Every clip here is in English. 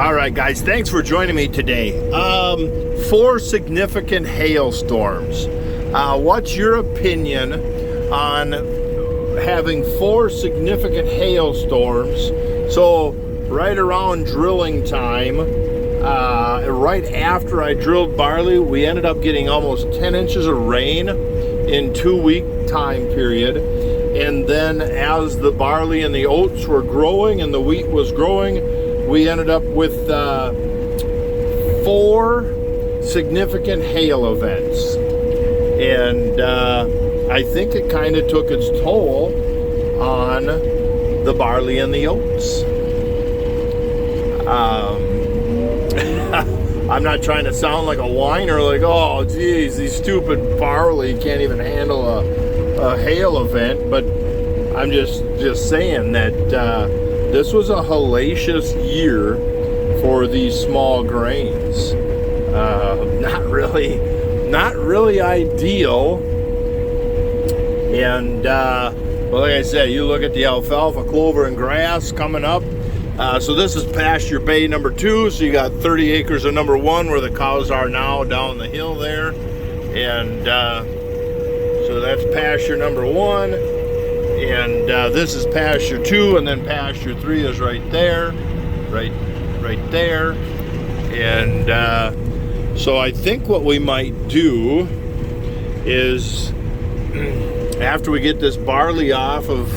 All right, guys, thanks for joining me today. 4 significant hailstorms. What's your opinion on having 4 significant hailstorms? So right around drilling time, right after I drilled barley, we ended up getting almost 10 inches of rain in 2-week time period. And then as the barley and the oats were growing and the wheat was growing, we ended up with 4 significant hail events. And I think it kind of took its toll on the barley and the oats. I'm not trying to sound like a whiner, like, oh, geez, these stupid barley can't even handle a hail event, but I'm just saying that this was a hellacious year for these small grains. Not really ideal. And well, like I said, you look at the alfalfa, clover, and grass coming up. So this is pasture bay number 2. So you got 30 acres of number 1 where the cows are now down the hill there. And so that's pasture number 1. And this is pasture 2, and then pasture 3 is right there, right there. And so I think what we might do is, after we get this barley off of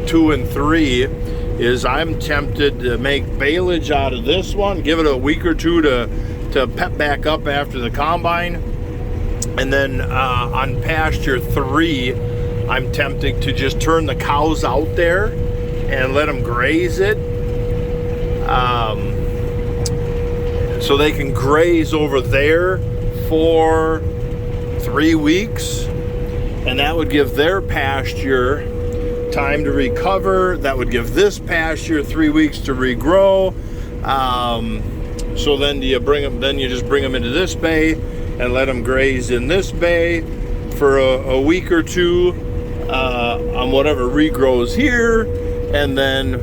2 and 3, is I'm tempted to make baleage out of this one, give it a week or 2 to pep back up after the combine. And then on pasture 3, I'm tempted to just turn the cows out there and let them graze it. So they can graze over there for 3 weeks. And that would give their pasture time to recover. That would give this pasture 3 weeks to regrow. So then you just bring them into this bay and let them graze in this bay for a week or 2. On whatever regrows here, and then,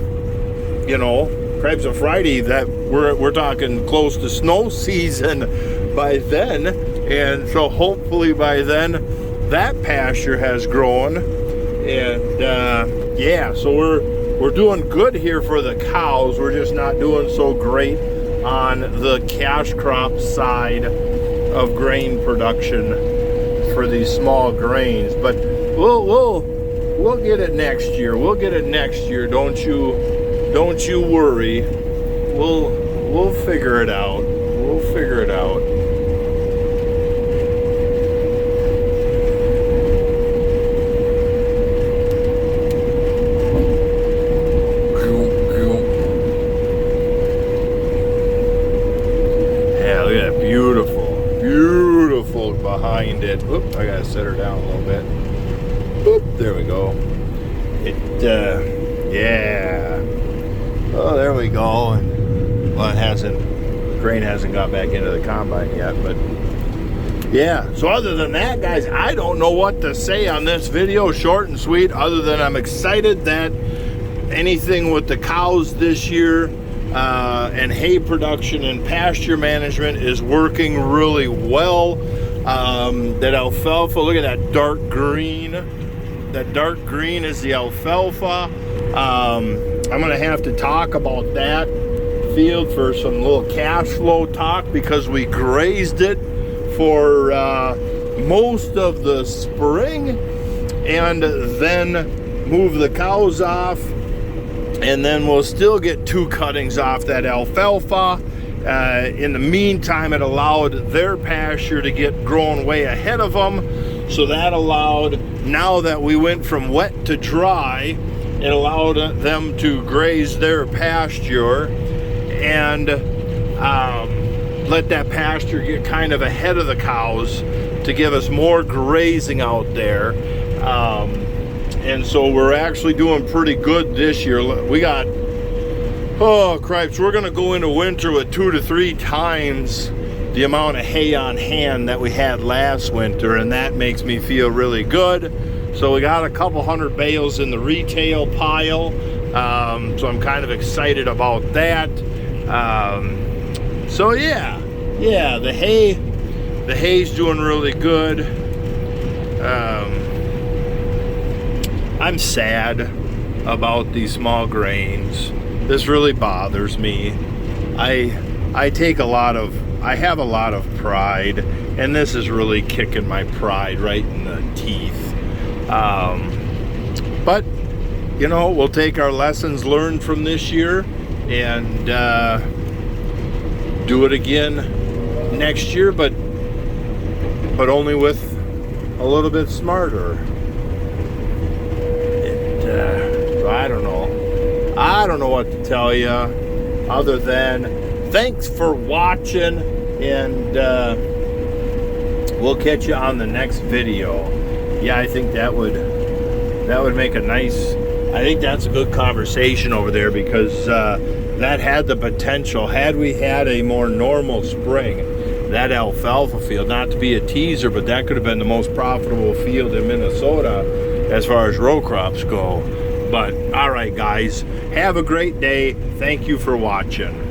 you know, crabs and Friday, that we're talking close to snow season by then, and so hopefully by then that pasture has grown. And yeah, so we're doing good here for the cows. We're just not doing so great on the cash crop side of grain production for these small grains, but we'll get it next year. We'll get it next year. Don't you worry. We'll figure it out. We'll figure it out. Yeah, look at that. Beautiful behind it. Oop, I gotta set her down a little bit. Oop, there we go. Yeah. Oh, there we go. And well, grain hasn't got back into the combine yet, but yeah. So other than that, guys, I don't know what to say on this video. Short and sweet, other than I'm excited that anything with the cows this year and hay production and pasture management is working really well. That alfalfa, look at that dark green. That dark green is the alfalfa. I'm gonna have to talk about that field for some little cash flow talk, because we grazed it for most of the spring and then moved the cows off, and then we'll still get 2 cuttings off that alfalfa. In the meantime, it allowed their pasture to get grown way ahead of them. So that allowed, now that we went from wet to dry, it allowed them to graze their pasture and let that pasture get kind of ahead of the cows to give us more grazing out there. And so we're actually doing pretty good this year. We got, oh cripes, we're gonna go into winter with 2 to 3 times the amount of hay on hand that we had last winter, and that makes me feel really good. So we got a couple hundred bales in the retail pile, so I'm kind of excited about that. So yeah, the hay's doing really good. I'm sad about these small grains. This really bothers me. I have a lot of pride, and this is really kicking my pride right in the teeth. But you know, we'll take our lessons learned from this year and do it again next year, but only with a little bit smarter. So I don't know what to tell you other than thanks for watching, and we'll catch you on the next video. Yeah, I think that would make a nice, I think that's a good conversation over there, because that had the potential, had we had a more normal spring, that alfalfa field, not to be a teaser, but that could have been the most profitable field in Minnesota as far as row crops go. But all right, guys, have a great day. Thank you for watching.